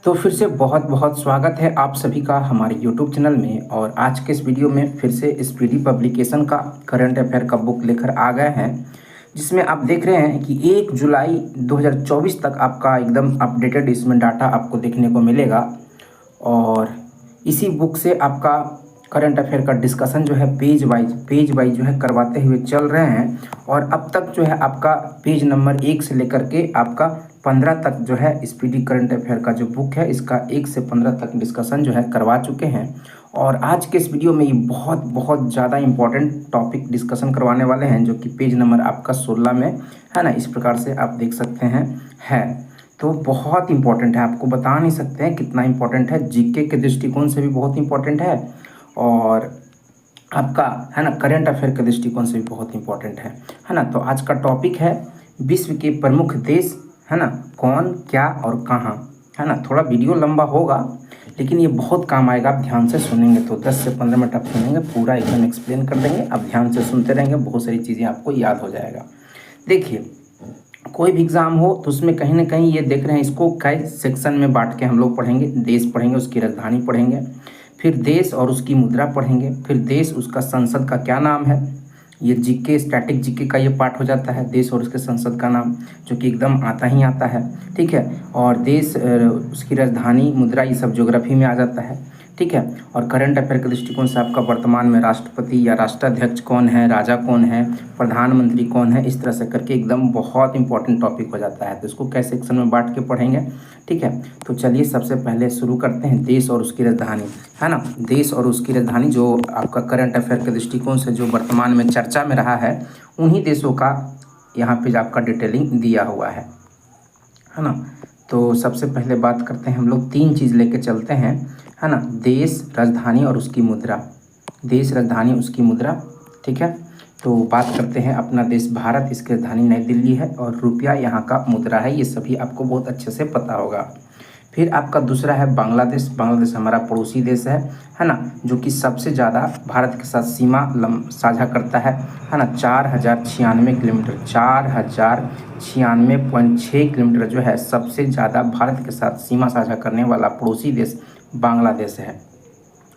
तो फिर से बहुत बहुत स्वागत है आप सभी का हमारे YouTube चैनल में। और आज के इस वीडियो में फिर से स्पीडी पब्लिकेशन का करंट अफेयर का बुक लेकर आ गए हैं, जिसमें आप देख रहे हैं कि 1 जुलाई 2024 तक आपका एकदम अपडेटेड इसमें डाटा आपको देखने को मिलेगा। और इसी बुक से आपका करंट अफेयर का डिस्कशन जो है पेज वाइज जो है करवाते हुए चल रहे हैं। और अब तक जो है आपका पेज नंबर 1 से लेकर के आपका 15 तक जो है स्पीडी करंट अफेयर का जो बुक है इसका 1 से 15 तक डिस्कशन जो है करवा चुके हैं। और आज के इस वीडियो में ये बहुत बहुत ज़्यादा इंपॉर्टेंट टॉपिक डिस्कशन करवाने वाले हैं, जो कि पेज नंबर आपका 16 में है ना। इस प्रकार से आप देख सकते हैं है तो बहुत इंपॉर्टेंट है, आपको बता नहीं सकते हैं कितना इंपॉर्टेंट है। जीके के दृष्टिकोण से भी बहुत इंपॉर्टेंट है और आपका है ना करंट अफेयर के दृष्टिकोण से भी बहुत इंपॉर्टेंट है ना। तो आज का टॉपिक है विश्व के प्रमुख देश, है ना, कौन क्या और कहाँ, है ना। थोड़ा वीडियो लंबा होगा लेकिन ये बहुत काम आएगा, आप ध्यान से सुनेंगे तो 10 से 15 मिनट आप सुनेंगे, पूरा एकदम एक्सप्लेन कर देंगे। आप ध्यान से सुनते रहेंगे, बहुत सारी चीज़ें आपको याद हो जाएगा। देखिए, कोई भी एग्ज़ाम हो तो उसमें कहीं ना कहीं ये देख रहे हैं, इसको कई सेक्शन में बांट के हम लोग पढ़ेंगे। देश पढ़ेंगे, उसकी राजधानी पढ़ेंगे, फिर देश और उसकी मुद्रा पढ़ेंगे, फिर देश उसका संसद का क्या नाम है। ये जीके स्टैटिक जीके का ये पार्ट हो जाता है, देश और उसके संसद का नाम, जो कि एकदम आता ही आता है, ठीक है। और देश उसकी राजधानी, मुद्रा, ये सब ज्योग्राफी में आ जाता है, ठीक है। और करंट अफेयर के दृष्टिकोण से आपका वर्तमान में राष्ट्रपति या राष्ट्राध्यक्ष कौन है, राजा कौन है, प्रधानमंत्री कौन है, इस तरह से करके एकदम बहुत इंपॉर्टेंट टॉपिक हो जाता है। तो इसको कैसे सेक्शन में बांट के पढ़ेंगे, ठीक है। तो चलिए सबसे पहले शुरू करते हैं देश और उसकी राजधानी, है ना। देश और उसकी राजधानी जो आपका करंट अफेयर के दृष्टिकोण से जो वर्तमान में चर्चा में रहा है, उन्हीं देशों का यहाँ पे आपका डिटेलिंग दिया हुआ है ना। तो सबसे पहले बात करते हैं, हम लोग 3 चीज़ लेके चलते हैं, है ना। देश, राजधानी और उसकी मुद्रा। देश, राजधानी, उसकी मुद्रा, ठीक है। तो बात करते हैं अपना देश भारत, इसकी राजधानी नई दिल्ली है और रुपया यहाँ का मुद्रा है। ये सभी आपको बहुत अच्छे से पता होगा। फिर आपका दूसरा है बांग्लादेश। बांग्लादेश हमारा पड़ोसी देश है ना, जो कि सबसे ज़्यादा भारत के साथ सीमा साझा करता है ना। 4096 किलोमीटर, 4096.6 किलोमीटर जो है सबसे ज़्यादा भारत के साथ सीमा साझा करने वाला पड़ोसी देश बांग्लादेश है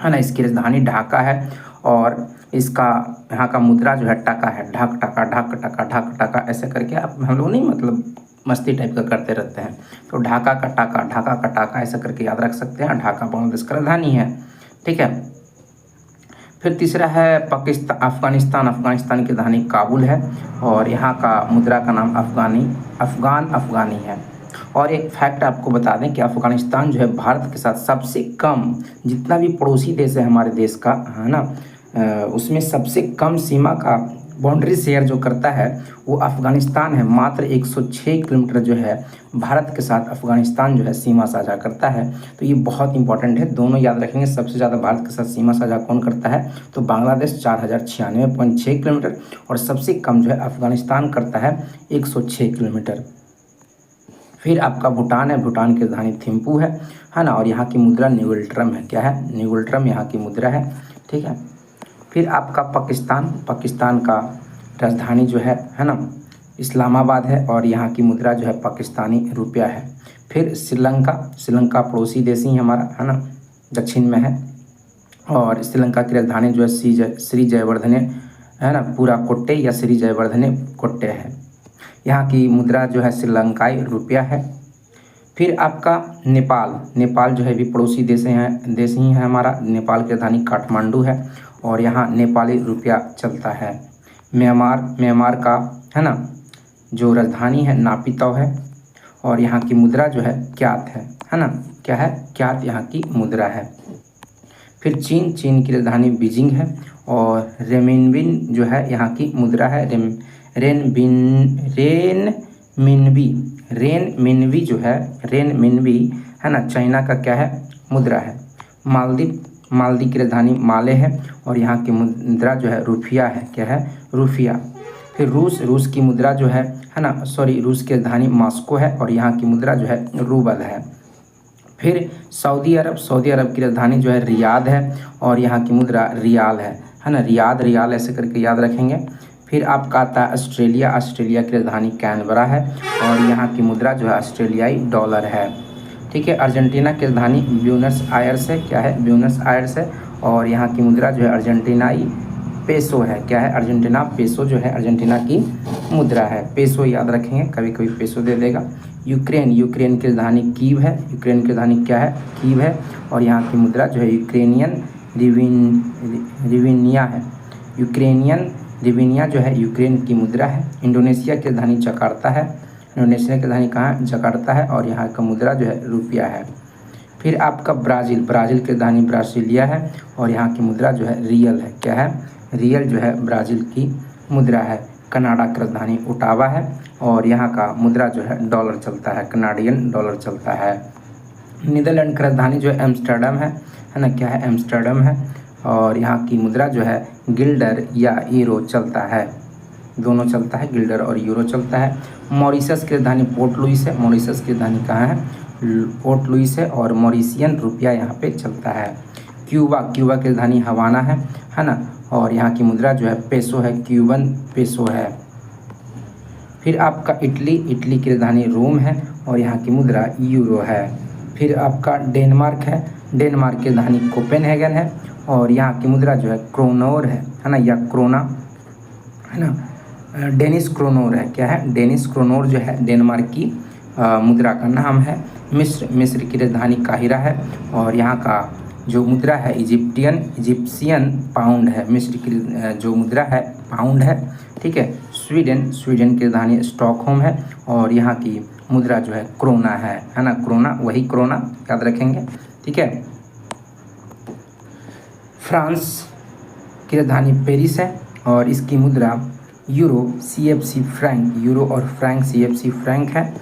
ना। इसकी राजधानी ढाका है और इसका यहाँ का मुद्रा जो है टका है। ढाक टका, ढाक टका, ढाक टका, ऐसे करके आप हम लोग नहीं मतलब मस्ती टाइप का करते रहते हैं। तो ढाका का टाका, ढाका का टाका, ऐसा करके याद रख सकते हैं। ढाका बांग्लादेश का राजधानी है, ठीक है। फिर तीसरा है पाकिस्तान, अफगानिस्तान। अफगानिस्तान की राजधानी काबुल है और यहाँ का मुद्रा का नाम अफगानी है। और एक फैक्ट आपको बता दें कि अफगानिस्तान जो है भारत के साथ सबसे कम, जितना भी पड़ोसी देश है हमारे देश का, है ना, उसमें सबसे कम सीमा का बाउंड्री शेयर जो करता है वो अफगानिस्तान है। मात्र 106 किलोमीटर जो है भारत के साथ अफगानिस्तान जो है सीमा साझा करता है। तो ये बहुत इंपॉर्टेंट है, दोनों याद रखेंगे। सबसे ज़्यादा भारत के साथ सीमा साझा कौन करता है, तो बांग्लादेश 4096.6 किलोमीटर, और सबसे कम जो है अफगानिस्तान करता है 106 किलोमीटर। फिर आपका भूटान है। भूटान की राजधानी थिम्पू है ना, और यहाँ की मुद्रा न्यूगल्ट्रम है। क्या है, न्यूगल्ट्रम यहाँ की मुद्रा है, ठीक है। फिर आपका पाकिस्तान। पाकिस्तान का राजधानी जो है ना, इस्लामाबाद है और यहाँ की मुद्रा जो है पाकिस्तानी रुपया है। फिर श्रीलंका। श्रीलंका पड़ोसी देश ही हमारा, है ना, दक्षिण में है। और श्रीलंका की राजधानी जो है श्री जयवर्धने, है ना, पूरा कोट्टे या श्री जयवर्धने कोट्टे है। यहाँ की मुद्रा जो है श्रीलंकाई रुपया है। फिर आपका नेपाल। नेपाल जो है भी पड़ोसी देश ही है हमारा। नेपाल की राजधानी काठमांडू है और यहाँ नेपाली रुपया चलता है। म्यांमार का, है ना, जो राजधानी है नापितौ है और यहाँ की मुद्रा जो है क्यात है ना। क्या है, क्यात यहाँ की मुद्रा है। फिर चीन की राजधानी बीजिंग है और रेनमिनबी जो है यहाँ की मुद्रा है। रेनमिनबी जो है, रेनमिनबी, है ना, चाइना का क्या है, मुद्रा है। मालदीव की राजधानी माले है और यहाँ की मुद्रा जो है रुपया है। क्या है, रुपया। फिर रूस की मुद्रा जो है ना, रूस की राजधानी मॉस्को है और यहाँ की मुद्रा जो है रूबल है। फिर सऊदी अरब की राजधानी जो है रियाद है और यहाँ की मुद्रा रियाल है ना। रियाल ऐसे करके याद रखेंगे। फिर आपका आता है ऑस्ट्रेलिया की राजधानी कैनबरा है और यहाँ की मुद्रा जो है ऑस्ट्रेलियाई डॉलर है। ठीक है। अर्जेंटीना की राजधानी ब्यूनस आयर्स है, क्या है, ब्यूनस आयर्स है। और यहाँ की मुद्रा जो है अर्जेंटीनाई पेसो है, क्या है, अर्जेंटीना पेसो जो है अर्जेंटीना की मुद्रा है। पेसो याद रखेंगे, कभी कभी पेसो दे देगा। यूक्रेन, यूक्रेन की राजधानी कीव है, यूक्रेन की राजधानी क्या है, कीव है। और यहाँ की मुद्रा जो है यूक्रेनियन रिविनिया है, यूक्रेनियन रिविनिया जो है यूक्रेन की मुद्रा है। इंडोनेशिया की राजधानी जकार्ता है, इंडोनेशिया की राजधानी कहाँ है, जकार्ता है। और यहाँ का मुद्रा जो है रुपया है। फिर आपका ब्राज़ील, ब्राज़ील की राजधानी ब्रासिलिया है और यहाँ की मुद्रा जो है रियल है, क्या है, रियल जो है ब्राज़ील की मुद्रा है। कनाडा की राजधानी ओटावा है और यहाँ का मुद्रा जो है डॉलर चलता है, कनाडियन डॉलर चलता है। नीदरलैंड की राजधानी जो है एम्स्टर्डम है ना, क्या है, एम्स्टर्डम है। और यहाँ की मुद्रा जो है गिल्डर या यूरो चलता है, दोनों चलता है, गिल्डर और यूरो चलता है। मॉरिशस की राजधानी पोर्ट लुइस है, मॉरिशस की राजधानी कहाँ है, पोर्ट लुइस है और मॉरिशियन रुपया यहाँ पे चलता है। क्यूबा, क्यूबा की राजधानी हवाना है ना। और यहाँ की मुद्रा जो है पेसो है, क्यूबन पेसो है। फिर आपका इटली, इटली की राजधानी रोम है और यहाँ की मुद्रा यूरो है। फिर आपका डेनमार्क है, डेनमार्क की राजधानी कोपेनहेगन है और यहाँ की मुद्रा जो है क्रोनोर है ना, या क्रोना है ना, डेनिस क्रोनोर है, क्या है, डेनिस क्रोनोर जो है डेनमार्क की मुद्रा का नाम है। मिस्र, मिस्र की राजधानी काहिरा है और यहाँ का जो मुद्रा है इजिप्शियन पाउंड है। मिस्र की जो मुद्रा है पाउंड है, ठीक है। स्वीडन, स्वीडन की राजधानी स्टॉकहोम है और यहाँ की मुद्रा जो है क्रोना है ना, क्रोना, वही क्रोना याद रखेंगे, ठीक है। फ्रांस की राजधानी पेरिस है और इसकी मुद्रा यूरो CFC फ्रैंक, यूरो और फ्रैंक CFC फ्रैंक है।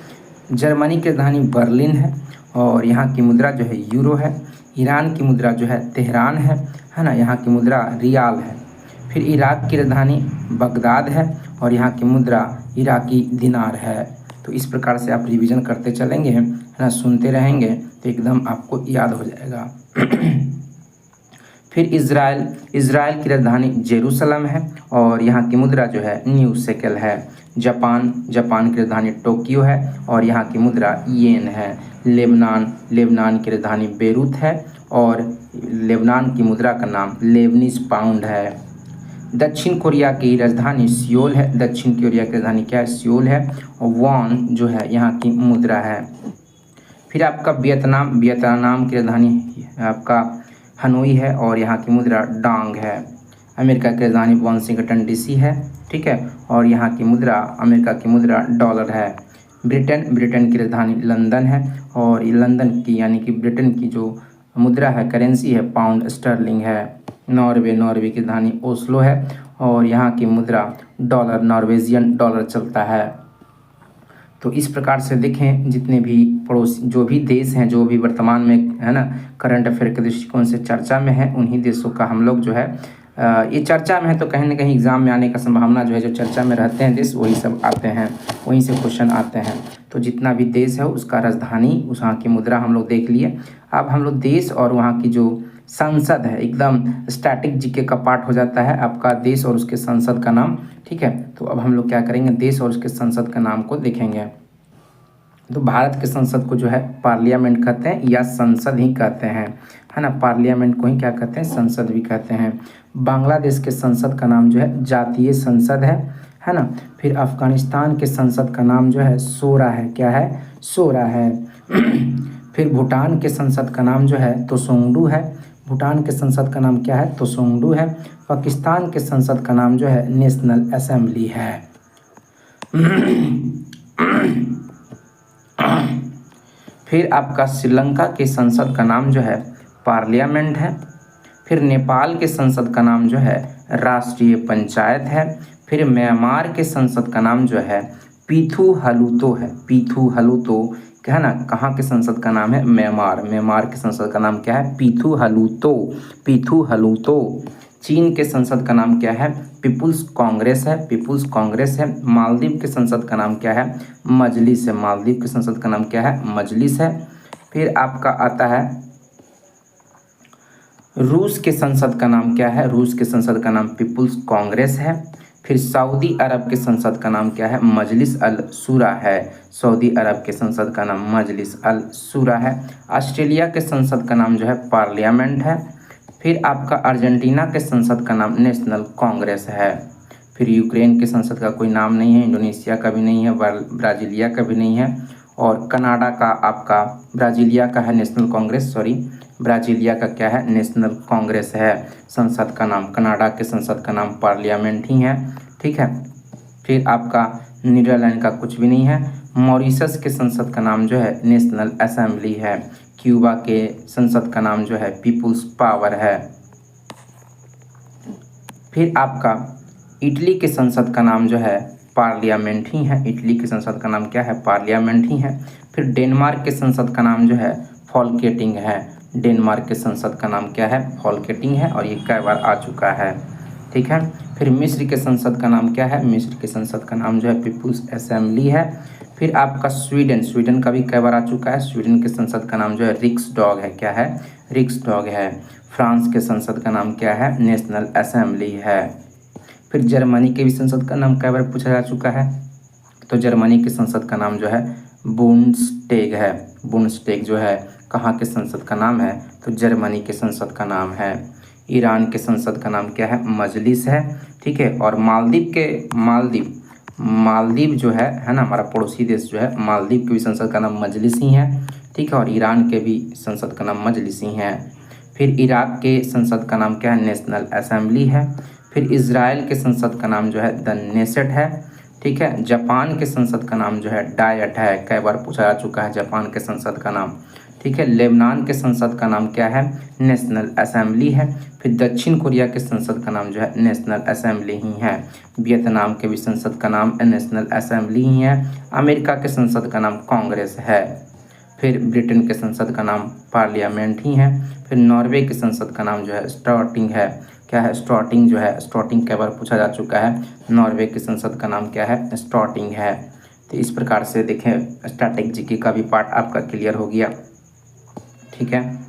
जर्मनी की राजधानी बर्लिन है और यहाँ की मुद्रा जो है यूरो है। ईरान की मुद्रा जो है तेहरान है ना, यहाँ की मुद्रा रियाल है। फिर इराक की राजधानी बगदाद है और यहाँ की मुद्रा इराकी दिनार है। तो इस प्रकार से आप रिवीजन करते चलेंगे है ना, सुनते रहेंगे तो एकदम आपको याद हो जाएगा। फिर इज़राइल, इज़राइल की राजधानी जेरूसलम है और यहाँ की मुद्रा जो है न्यू शेकेल है। जापान, जापान की राजधानी टोक्यो है और यहाँ की मुद्रा येन है। लेबनान, लेबनान की राजधानी बेरूत है और लेबनान की मुद्रा का नाम लेबनीज पाउंड है। दक्षिण कोरिया की राजधानी सियोल है, दक्षिण कोरिया की राजधानी क्या है, सियोल है और वॉन जो है यहाँ की मुद्रा है। फिर आपका वियतनाम, वियतनाम की राजधानी आपका हनोई है और यहाँ की मुद्रा डांग है। अमेरिका की राजधानी वाशिंगटन DC है, ठीक है, और यहाँ की मुद्रा, अमेरिका की मुद्रा डॉलर है। ब्रिटेन, ब्रिटेन की राजधानी लंदन है और ये लंदन की यानी कि ब्रिटेन की जो मुद्रा है, करेंसी है, पाउंड स्टर्लिंग है। नॉर्वे, नॉर्वे की राजधानी ओस्लो है और यहाँ की मुद्रा डॉलर, नॉर्वेजियन डॉलर चलता है। तो इस प्रकार से देखें, जितने भी पड़ोसी जो भी देश हैं, जो भी वर्तमान में है ना करंट अफेयर के दृष्टिकोण से चर्चा में है, उन्हीं देशों का हम लोग जो है ये चर्चा में है तो कहीं ना कहीं एग्जाम में आने का संभावना जो है, जो चर्चा में रहते हैं देश वही सब आते हैं, वहीं से क्वेश्चन आते हैं। तो जितना भी देश है उसका राजधानी, उस वहाँ की मुद्रा हम लोग देख लिए। अब हम लोग देश और वहाँ की जो संसद है, एकदम स्टैटिक जीके का पार्ट हो जाता है आपका, देश और उसके संसद का नाम, ठीक है। तो अब हम लोग क्या करेंगे, देश और उसके संसद का नाम को देखेंगे। तो भारत के संसद को जो है पार्लियामेंट कहते हैं या संसद ही कहते हैं, है ना, पार्लियामेंट को ही क्या कहते हैं, संसद भी कहते हैं। बांग्लादेश के संसद का नाम जो है जातीय संसद है ना। फिर अफगानिस्तान के संसद का नाम जो है सोरा है, क्या है, सोरा है। फिर भूटान के संसद का नाम जो है तोसोंगडू है, भूटान के संसद का नाम क्या है, तोसोंगडू है। पाकिस्तान के संसद का नाम जो है नेशनल असेंबली है। फिर आपका श्रीलंका के संसद का नाम जो है पार्लियामेंट है। फिर नेपाल के संसद का नाम जो है राष्ट्रीय पंचायत है। फिर म्यांमार के संसद का नाम जो है पीथू हलूतो है, पीथू हलूतो, क्या है ना, कहाँ के संसद का नाम है, म्यांमार, म्यांमार के संसद का नाम क्या है, पीथू हलूतो, पीथू हलूतो। चीन के संसद का नाम क्या है, पीपुल्स कांग्रेस है, पीपुल्स कांग्रेस है। मालदीव के संसद का नाम क्या है, मजलिस है, मालदीव के संसद का नाम क्या है, मजलिस है। फिर आपका आता है रूस के संसद का नाम क्या है, रूस के संसद का नाम पीपुल्स कांग्रेस है। फिर सऊदी अरब के संसद का नाम क्या है? मजलिस अल शूरा है। सऊदी अरब के संसद का नाम मजलिस अल शूरा है। ऑस्ट्रेलिया के संसद का नाम जो है पार्लियामेंट है। फिर आपका अर्जेंटीना के संसद का नाम नेशनल कांग्रेस है। फिर यूक्रेन के संसद का कोई नाम नहीं है, इंडोनेशिया का भी नहीं है, ब्राज़ीलिया का भी नहीं है, और कनाडा का आपका ब्राज़ीलिया का है नेशनल कांग्रेस, सॉरी ब्राज़ीलिया का क्या है? नेशनल कांग्रेस है। संसद का नाम, कनाडा के संसद का नाम पार्लियामेंट ही है, ठीक है। फिर आपका नीदरलैंड का कुछ भी नहीं है। मॉरिशस के संसद का नाम जो है नेशनल असेंबली है। क्यूबा के संसद का नाम जो है पीपुल्स पावर है। फिर आपका इटली के संसद का नाम जो है पार्लियामेंट ही है। इटली के संसद का नाम क्या है? पार्लियामेंट ही है। फिर डेनमार्क के संसद का नाम जो है फॉल्केटिंग है। डेनमार्क के संसद का नाम क्या है? फॉल्केटिंग है, और ये कई बार आ चुका है, ठीक है। फिर मिस्र के संसद का नाम क्या है? मिस्र के संसद का नाम जो है पीपुल्स असेंबली है। फिर आपका स्वीडन का भी कई बार आ चुका है। स्वीडन के संसद का नाम जो है रिक्सडॉग है। क्या है? रिक्सडॉग है। फ्रांस के संसद का नाम क्या है? नेशनल असेंबली है। फिर जर्मनी के भी संसद का नाम कई बार पूछा जा चुका है, तो जर्मनी के संसद का नाम जो है बुंडस्टैग है। बुंडस्टैग जो है कहाँ के संसद का नाम है? तो जर्मनी के संसद का नाम है। ईरान के संसद का नाम क्या है? मजलिस है, ठीक है। और मालदीव जो है ना, हमारा पड़ोसी देश जो है, मालदीव के भी संसद का नाम मजलिस ही है, ठीक है। और ईरान के भी संसद का नाम मजलिस ही है। फिर इराक के संसद का नाम क्या है? नेशनल असेंबली है। फिर इजराइल के संसद का नाम जो है द नेसेट है, ठीक है। जापान के संसद का नाम जो है डायट है, कई बार पूछा जा चुका है जापान के संसद का नाम, ठीक है। लेबनान के संसद का नाम क्या है? नेशनल असेंबली है। फिर दक्षिण कोरिया के संसद का नाम जो है नेशनल असेंबली ही है। वियतनाम के भी संसद का नाम नेशनल असेंबली ही है। अमेरिका के संसद का नाम कांग्रेस है। फिर ब्रिटेन के संसद का नाम पार्लियामेंट ही है। फिर नॉर्वे के संसद का नाम जो है स्टॉर्टिंग है। क्या है? स्टॉर्टिंग जो है, स्टॉर्टिंग कई बार पूछा जा चुका है। नॉर्वे के संसद का नाम क्या है? स्टॉर्टिंग है। तो इस प्रकार से देखें, स्टैटिक जीके का भी पार्ट आपका क्लियर हो गया, ठीक है।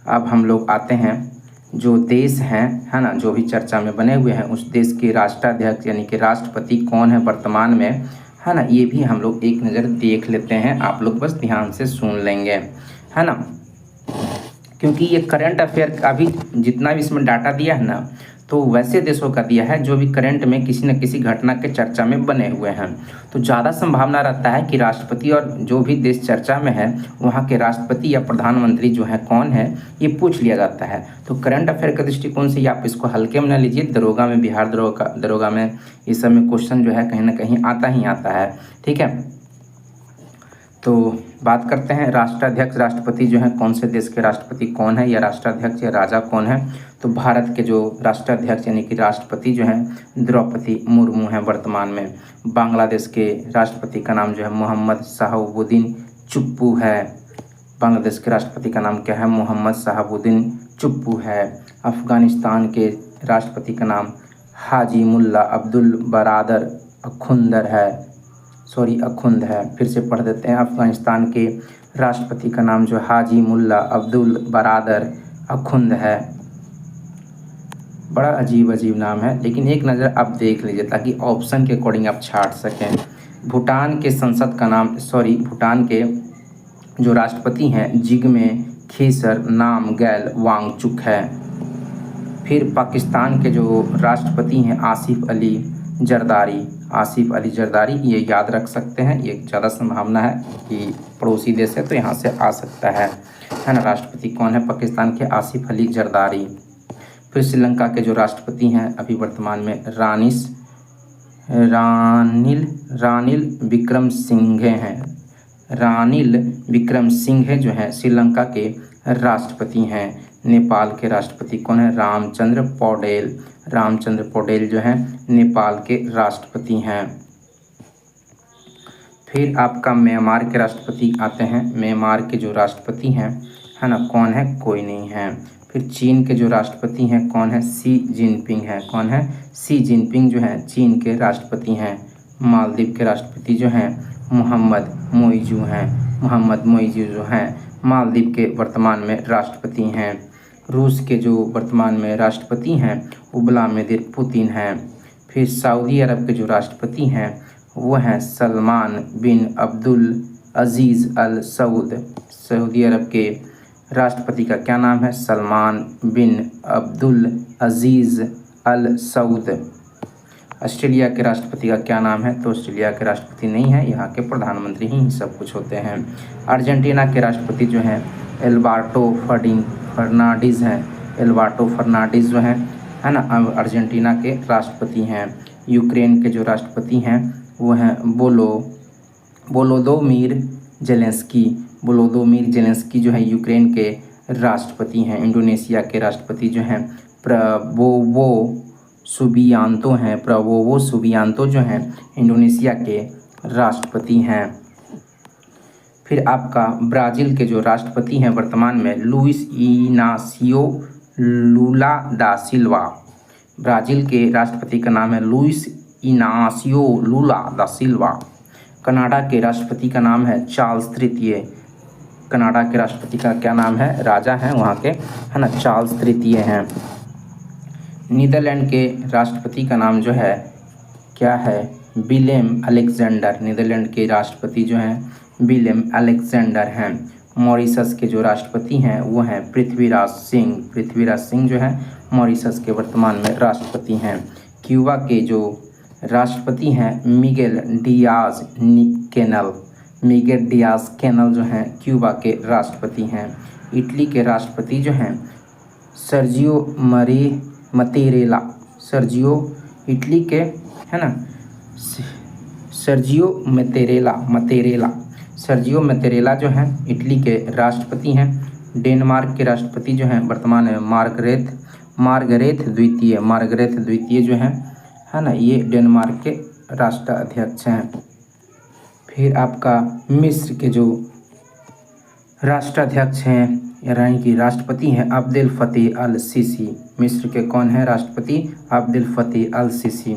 अब हम लोग आते हैं जो देश हैं, है ना, जो भी चर्चा में बने हुए हैं, उस देश के राष्ट्राध्यक्ष यानी कि राष्ट्रपति कौन है वर्तमान में, है ना, ये भी हम लोग एक नज़र देख लेते हैं। आप लोग बस ध्यान से सुन लेंगे, है ना, क्योंकि ये करंट अफेयर अभी जितना भी इसमें डाटा दिया है ना, तो वैसे देशों का दिया है जो भी करंट में किसी न किसी घटना के चर्चा में बने हुए हैं। तो ज़्यादा संभावना रहता है कि राष्ट्रपति और जो भी देश चर्चा में है वहाँ के राष्ट्रपति या प्रधानमंत्री जो है कौन है, ये पूछ लिया जाता है। तो करंट अफेयर के दृष्टिकोण से आप इसको हल्के में न लीजिए। दरोगा में, बिहार दरोगा में इस सब में क्वेश्चन जो है कहीं ना कहीं आता ही आता है, ठीक है। तो बात करते हैं राष्ट्राध्यक्ष, राष्ट्रपति जो है कौन से देश के राष्ट्रपति कौन है, या राष्ट्राध्यक्ष या राजा कौन है। तो भारत के जो राष्ट्राध्यक्ष यानी कि राष्ट्रपति जो हैं द्रौपदी मुर्मू हैं वर्तमान में। बांग्लादेश के राष्ट्रपति का नाम जो है मोहम्मद शहाबुद्दीन चुप्पू है। बांग्लादेश के राष्ट्रपति का नाम क्या है? मोहम्मद शहाबुद्दीन चुप्पू है। अफ़गानिस्तान के राष्ट्रपति का नाम हाजी मुल्ला अब्दुल बरादर अखुंद है। फिर से पढ़ देते हैं। अफ़गानिस्तान के राष्ट्रपति का नाम जो हाजी मुल्ला अब्दुल बरादर अखुंद है। बड़ा अजीब नाम है, लेकिन एक नज़र आप देख लीजिए ताकि ऑप्शन के अकॉर्डिंग आप छांट सकें। भूटान के संसद का नाम, भूटान के जो राष्ट्रपति हैं जिग्मे खेसर नामग्याल वांगचुक है। फिर पाकिस्तान के जो राष्ट्रपति हैं आसिफ अली जरदारी, ये याद रख सकते हैं, ये ज़्यादा संभावना है कि पड़ोसी देश है तो यहाँ से आ सकता है ना। राष्ट्रपति कौन है पाकिस्तान के? आसिफ अली जरदारी। फिर श्रीलंका के जो राष्ट्रपति हैं अभी वर्तमान में रानिल विक्रमसिंघे हैं। रानिल विक्रमसिंघे जो हैं श्रीलंका के राष्ट्रपति हैं। नेपाल के राष्ट्रपति कौन है? रामचंद्र पौडेल जो हैं नेपाल के राष्ट्रपति हैं। फिर आपका म्यांमार के राष्ट्रपति आते हैं। म्यांमार के जो राष्ट्रपति हैं, है ना, कौन है? कोई नहीं है। फिर चीन के जो राष्ट्रपति हैं कौन है? शी जिनपिंग है। कौन है? शी जिनपिंग जो है चीन के राष्ट्रपति हैं। मालदीव के राष्ट्रपति जो हैं मोहम्मद मोइजू जो हैं मालदीव के वर्तमान में राष्ट्रपति हैं। रूस के जो वर्तमान में राष्ट्रपति हैं व्लादिमीर पुतिन हैं। फिर सऊदी अरब के जो राष्ट्रपति हैं वो हैं सलमान बिन अब्दुल अजीज़ अल सऊद। सऊदी अरब के राष्ट्रपति का क्या नाम है? सलमान बिन अब्दुल अजीज़ अल सऊद। ऑस्ट्रेलिया के राष्ट्रपति का क्या नाम है? तो ऑस्ट्रेलिया के राष्ट्रपति नहीं है, यहाँ के प्रधानमंत्री ही सब कुछ होते हैं। अर्जेंटीना के राष्ट्रपति जो हैं एल्बर्टो फर्नांडीज हैं। एल्बर्टो फर्नांडीज जो हैं, है ना, अर्जेंटीना के राष्ट्रपति हैं। यूक्रेन के जो राष्ट्रपति हैं वो हैं वोलोदोमिर जेलेंस्की। वोलोदोमिर जेलेंस्की जो है यूक्रेन के राष्ट्रपति हैं। इंडोनेशिया के राष्ट्रपति जो हैं प्रबोवो सुबियांतो जो हैं इंडोनेशिया के राष्ट्रपति हैं। फिर आपका ब्राज़ील के जो राष्ट्रपति हैं वर्तमान में लुइस इनासियो लूला दा सिल्वा। ब्राज़ील के राष्ट्रपति का नाम है लुइस इनासियो लूला दा सिल्वा। कनाडा के राष्ट्रपति का नाम है चार्ल्स तृतीय। कनाडा के राष्ट्रपति का क्या नाम है? राजा हैं वहाँ के, है ना, चार्ल्स तृतीय हैं। नीदरलैंड के राष्ट्रपति का नाम जो है क्या है? Willem Alexander. नीदरलैंड के राष्ट्रपति जो हैं विलेम अलेक्जेंडर हैं। मॉरिशस के जो राष्ट्रपति हैं वो हैं पृथ्वीराज सिंह। पृथ्वीराज सिंह जो है मॉरिशस के वर्तमान में राष्ट्रपति हैं। क्यूबा के जो राष्ट्रपति हैं Miguel Diaz Canel. Miguel Diaz Canel जो हैं क्यूबा के राष्ट्रपति हैं। इटली के राष्ट्रपति जो हैं सर्जियो मतेरेला। सर्जियो इटली के, है ना, सर्जियो मतेरेला जो हैं इटली के राष्ट्रपति हैं। डेनमार्क के राष्ट्रपति जो हैं वर्तमान में मार्गरेट द्वितीय जो हैं, है ना, ये डेनमार्क के राष्ट्राध्यक्ष हैं। फिर आपका मिस्र के जो राष्ट्राध्यक्ष हैं यानी कि राष्ट्रपति हैं अब्देल फतेह अल सीसी। मिस्र के कौन है राष्ट्रपति? अब्देल फतेह अल सीसी।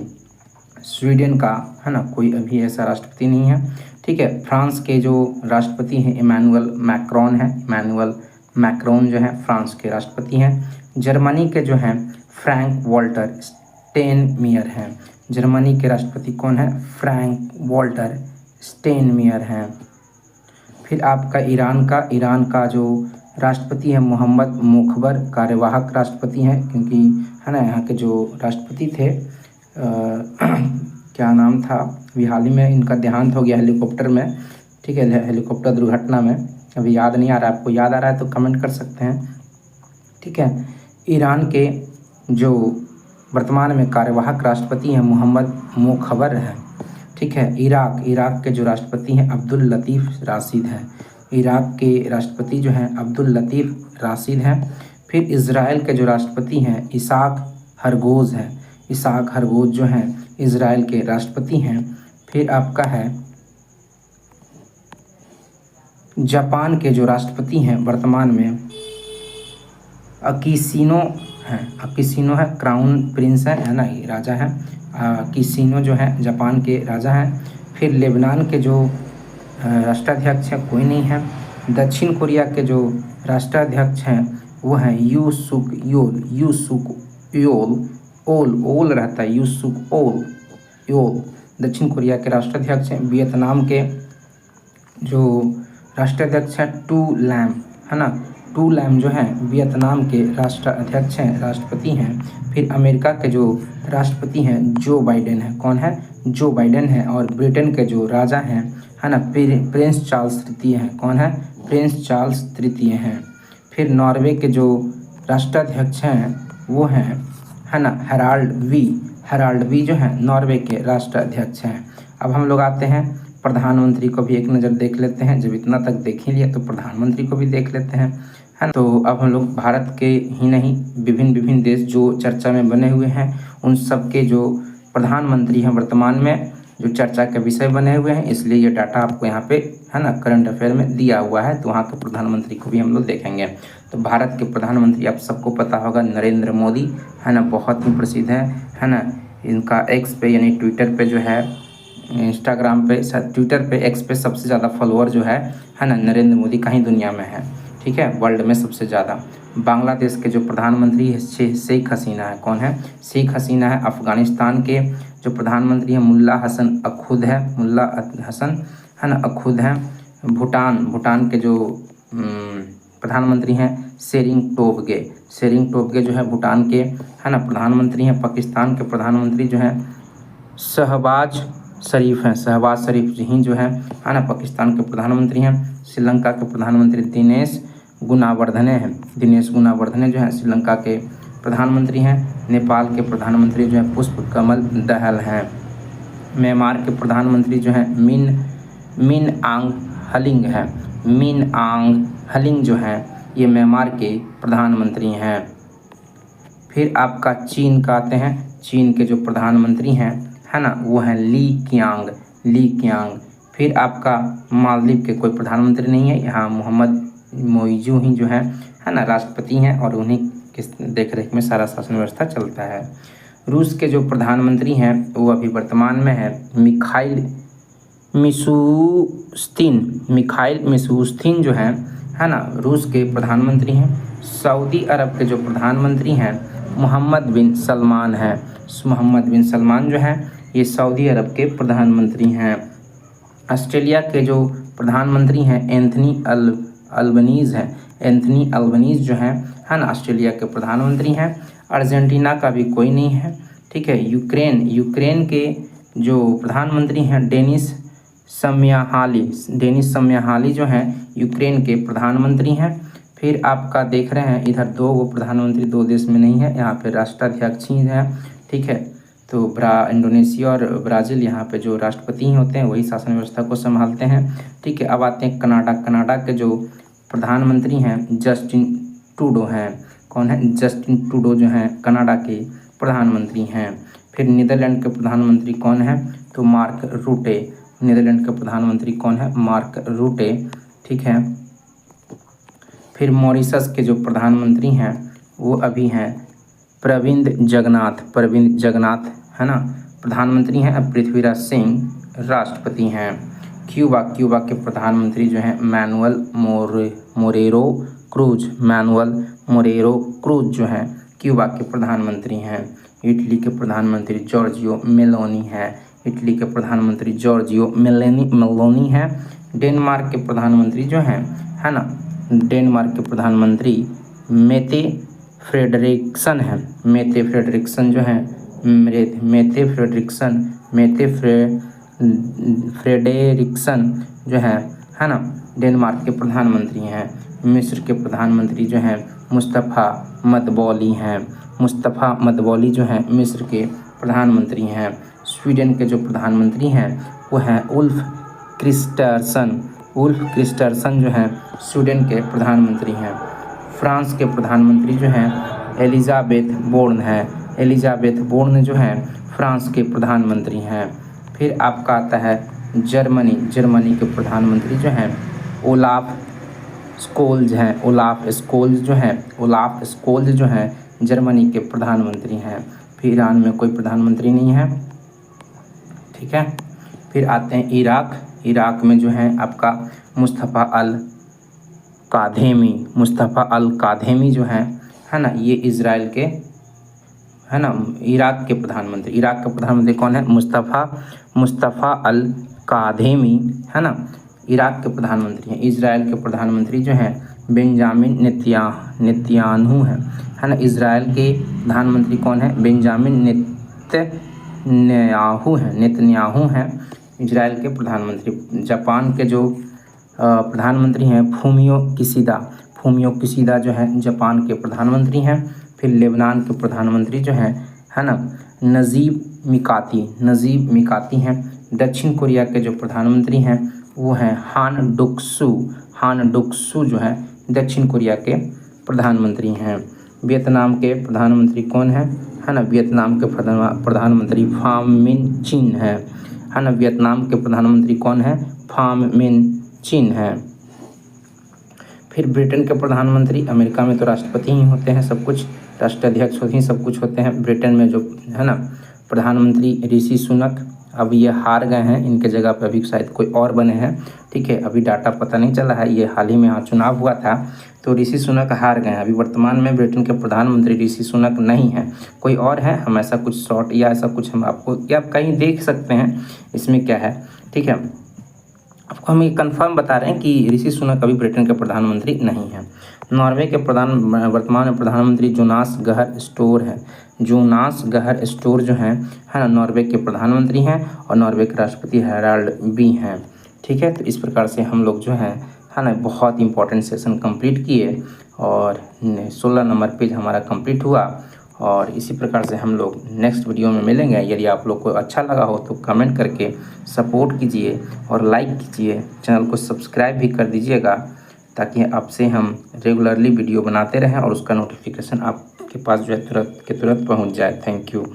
स्वीडन का, है ना, कोई अभी ऐसा राष्ट्रपति नहीं है, ठीक है। फ्रांस के जो राष्ट्रपति हैं इमैनुअल मैक्रोन हैं। इमैनुअल मैक्रोन जो हैं फ्रांस के राष्ट्रपति हैं। जर्मनी के जो हैं फ्रैंक वॉल्टर स्टेनमियर हैं। जर्मनी के राष्ट्रपति कौन है? फ्रैंक वॉल्टर स्टेनमियर हैं। फिर आपका ईरान का जो राष्ट्रपति है मोहम्मद मुखबर कार्यवाहक राष्ट्रपति हैं, क्योंकि, है ना, यहाँ के जो राष्ट्रपति थे क्या नाम था, अभी हाल ही में इनका देहांत हो गया हेलीकॉप्टर में, ठीक है, हेलीकॉप्टर दुर्घटना में। अभी याद नहीं आ रहा, आपको याद आ रहा है तो कमेंट कर सकते हैं, ठीक है। ईरान के जो वर्तमान में कार्यवाहक राष्ट्रपति हैं मोहम्मद मुखबर हैं, ठीक है। इराक के जो राष्ट्रपति हैं अब्दुल लतीफ़ राशिद हैं। इराक के राष्ट्रपति जो हैं अब्दुल लतीफ़ राशिद हैं। फिर इज़राइल के जो राष्ट्रपति हैं इसाक हरगोज़ हैं। इसाक हरगोज़ जो हैं इज़राइल के राष्ट्रपति हैं। फिर आपका है जापान के जो राष्ट्रपति हैं वर्तमान में अकिशिनो है, क्राउन प्रिंस है ना, ये राजा हैं। अकिशिनो जो है जापान के राजा हैं। फिर लेबनान के जो राष्ट्राध्यक्ष हैं कोई नहीं है। दक्षिण कोरिया के जो राष्ट्राध्यक्ष हैं वो हैं यूसुक ओल रहता है, यूसुक ओल दक्षिण कोरिया के राष्ट्राध्यक्ष हैं। वियतनाम के जो राष्ट्राध्यक्ष हैं टू लैम, है ना, टू लैम जो हैं वियतनाम के राष्ट्राध्यक्ष हैं, राष्ट्रपति हैं। फिर अमेरिका के जो राष्ट्रपति हैं जो बाइडेन है। कौन है? जो बाइडेन है। और ब्रिटेन के जो राजा हैं, है ना, प्रिंस चार्ल्स तृतीय हैं। कौन है? प्रिंस चार्ल्स तृतीय हैं। फिर नॉर्वे के जो राष्ट्राध्यक्ष हैं वो हैं, है ना, हेराल्ड वी जो हैं नॉर्वे के राष्ट्राध्यक्ष हैं। अब हम लोग आते हैं प्रधानमंत्री को भी एक नज़र देख लेते हैं। जब इतना तक देख ही लिया तो प्रधानमंत्री को भी देख लेते हैं, है ना। तो अब हम लोग भारत के ही नहीं विभिन्न देश जो चर्चा में बने हुए हैं उन सब के जो प्रधानमंत्री हैं वर्तमान में जो चर्चा के विषय बने हुए हैं, इसलिए ये डाटा आपको यहाँ पे, है ना, करंट अफेयर में दिया हुआ है। तो वहाँ के प्रधानमंत्री को भी हम लोग देखेंगे। तो भारत के प्रधानमंत्री आप सबको पता होगा नरेंद्र मोदी, है ना, बहुत ही प्रसिद्ध है ना। इनका एक्स पे यानी ट्विटर पे जो है, इंस्टाग्राम पे, ट्विटर पे, एक्स पे सबसे ज़्यादा फॉलोअर जो है ना, नरेंद्र मोदी का ही दुनिया में है। ठीक है, वर्ल्ड में सबसे ज़्यादा। बांग्लादेश के जो प्रधानमंत्री है शेख हसीना है। कौन है? शेख हसीना है। अफगानिस्तान के जो प्रधानमंत्री हैं मुल्ला हसन अखुद है, मुल्ला हसन है ना, अखुद है। भूटान के जो प्रधानमंत्री हैं सेरिंग टोब्गे जो है भूटान के है ना प्रधानमंत्री हैं। पाकिस्तान के प्रधानमंत्री जो हैं शहबाज शरीफ हैं, शहबाज शरीफ जी जो है ना पाकिस्तान के प्रधानमंत्री हैं। श्रीलंका के प्रधानमंत्री दिनेश गुणावर्धने जो है श्रीलंका के प्रधानमंत्री हैं। नेपाल के प्रधानमंत्री जो है पुष्प कमल दहल हैं। म्यांमार के प्रधानमंत्री जो हैं मिन आंग हलिंग है। मिन आंग हलिंग जो है ये म्यांमार के प्रधानमंत्री हैं। फिर आपका चीन का आते हैं। चीन के जो प्रधानमंत्री हैं है ना वो हैं ली क्यांग। फिर आपका मालदीव के कोई प्रधानमंत्री नहीं है, यहाँ मोहम्मद मोइजू ही जो है ना राष्ट्रपति हैं और उन्हीं के देखरेख में सारा शासन व्यवस्था चलता है। रूस के जो प्रधानमंत्री हैं वो अभी वर्तमान में है मिखाइल मिशूस्तिन जो है ना रूस के प्रधानमंत्री हैं। सऊदी अरब के जो प्रधानमंत्री हैं मोहम्मद बिन सलमान है। मोहम्मद बिन सलमान जो है ये सऊदी अरब के प्रधानमंत्री हैं। ऑस्ट्रेलिया के जो प्रधानमंत्री हैं एंथनी अल्बनीज़ जो है ना ऑस्ट्रेलिया के प्रधानमंत्री हैं। अर्जेंटीना का भी कोई नहीं है, ठीक है। यूक्रेन के जो प्रधानमंत्री हैं डेनिस सम्याहाली जो हैं यूक्रेन के प्रधानमंत्री हैं। फिर आपका देख रहे हैं इधर दो प्रधानमंत्री दो देश में नहीं है, यहाँ पे राष्ट्राध्यक्ष ही हैं, ठीक है। तो इंडोनेशिया और ब्राज़ील यहाँ पे जो राष्ट्रपति होते हैं वही शासन व्यवस्था को संभालते हैं, ठीक है। अब आते हैं कनाडा के जो प्रधानमंत्री हैं जस्टिन ट्रूडो हैं। कौन है? जस्टिन ट्रूडो जो हैं कनाडा के प्रधानमंत्री हैं। फिर नीदरलैंड के प्रधानमंत्री कौन है? तो मार्क रूटे। नीदरलैंड के प्रधानमंत्री कौन है? मार्क रूटे, ठीक है। फिर मॉरिशस के जो प्रधानमंत्री हैं वो अभी हैं प्रविंद जगन्नाथ है ना प्रधानमंत्री हैं। अब पृथ्वीराज सिंह राष्ट्रपति हैं। क्यूबा के प्रधानमंत्री जो हैं मैनुअल मोरेरो क्रूज जो हैं क्यूबा के प्रधानमंत्री हैं। इटली के प्रधानमंत्री जॉर्जियो मेलोनी हैं। डेनमार्क के प्रधानमंत्री जो हैं है ना डेनमार्क के प्रधानमंत्री मेते फ्रेडरिक्सन जो है ना डेनमार्क के प्रधानमंत्री हैं। मिस्र के प्रधानमंत्री जो हैं मुस्तफ़ा मदबौली जो हैं मिस्र के प्रधानमंत्री हैं। स्वीडन के जो प्रधानमंत्री हैं वो हैं उल्फ क्रिस्टर्सन जो हैं स्वीडन के प्रधानमंत्री हैं। फ्रांस के प्रधानमंत्री जो हैं एलिजाबेथ बोर्न जो हैं फ्रांस के प्रधानमंत्री हैं। फिर आपका आता है जर्मनी के प्रधानमंत्री जो हैं ओलाफ स्कोल्ज जो हैं जर्मनी के प्रधानमंत्री हैं। फिर ईरान में कोई प्रधानमंत्री नहीं है, ठीक है। फिर आते हैं इराक में जो है आपका मुस्तफ़ा अल काधेमी जो है ना ये इजराइल के है ना इराक के प्रधानमंत्री कौन है? मुस्तफ़ा अल काधेमी है ना इराक के प्रधानमंत्री हैं। इजराइल के प्रधानमंत्री जो हैं बेंजामिन नेतन्याहू है ना इजराइल के प्रधानमंत्री कौन है? बेंजामिन नेतन्याहू हैं इजराइल के प्रधानमंत्री। जापान के जो प्रधानमंत्री हैं फूमियो किशिदा जो है जापान के प्रधानमंत्री हैं। फिर लेबनान के प्रधानमंत्री जो हैं है ना नजीब मिकाती हैं। दक्षिण कोरिया के जो प्रधानमंत्री हैं वो हैं हान डुक्सू जो है दक्षिण कोरिया के प्रधानमंत्री हैं। वियतनाम के प्रधानमंत्री कौन है ना वियतनाम के प्रधानमंत्री फाम मिन चिन है ना वियतनाम के प्रधानमंत्री कौन है? फाम मिन चिन है। फिर ब्रिटेन के प्रधानमंत्री, अमेरिका में तो राष्ट्रपति ही होते हैं, सब कुछ राष्ट्राध्यक्ष ही सब कुछ होते हैं। ब्रिटेन में जो है ना प्रधानमंत्री ऋषि सुनक, अब ये हार गए हैं, इनके जगह पे अभी शायद कोई और बने हैं। ठीक है, अभी डाटा पता नहीं चला है, ये हाल ही में यहाँ चुनाव हुआ था तो ऋषि सुनक हार गए हैं। अभी वर्तमान में ब्रिटेन के प्रधानमंत्री ऋषि सुनक नहीं है, कोई और है। हम ऐसा कुछ शॉर्ट या ऐसा कुछ हम आपको या आप कहीं देख सकते हैं, इसमें क्या है। ठीक है, आपको हम ये कंफर्म बता रहे हैं कि ऋषि सुनक अभी ब्रिटेन के प्रधानमंत्री नहीं हैं। नॉर्वे के वर्तमान में प्रधानमंत्री जोनास गहर स्टोर है। जोनास गहर स्टोर जो हैं है ना, नॉर्वे के प्रधानमंत्री हैं और नॉर्वे के राष्ट्रपति हैराल्ड भी हैं। ठीक है, तो इस प्रकार से हम लोग जो है ना, बहुत इंपॉर्टेंट सेशन कंप्लीट किए और 16 नंबर पेज हमारा कंप्लीट हुआ। और इसी प्रकार से हम लोग नेक्स्ट वीडियो में मिलेंगे। यदि आप लोग को अच्छा लगा हो तो कमेंट करके सपोर्ट कीजिए और लाइक कीजिए, चैनल को सब्सक्राइब भी कर दीजिएगा, ताकि आपसे हम रेगुलरली वीडियो बनाते रहें और उसका नोटिफिकेशन आपके पास जो है तुरंत के तुरंत पहुंच जाए। Thank you.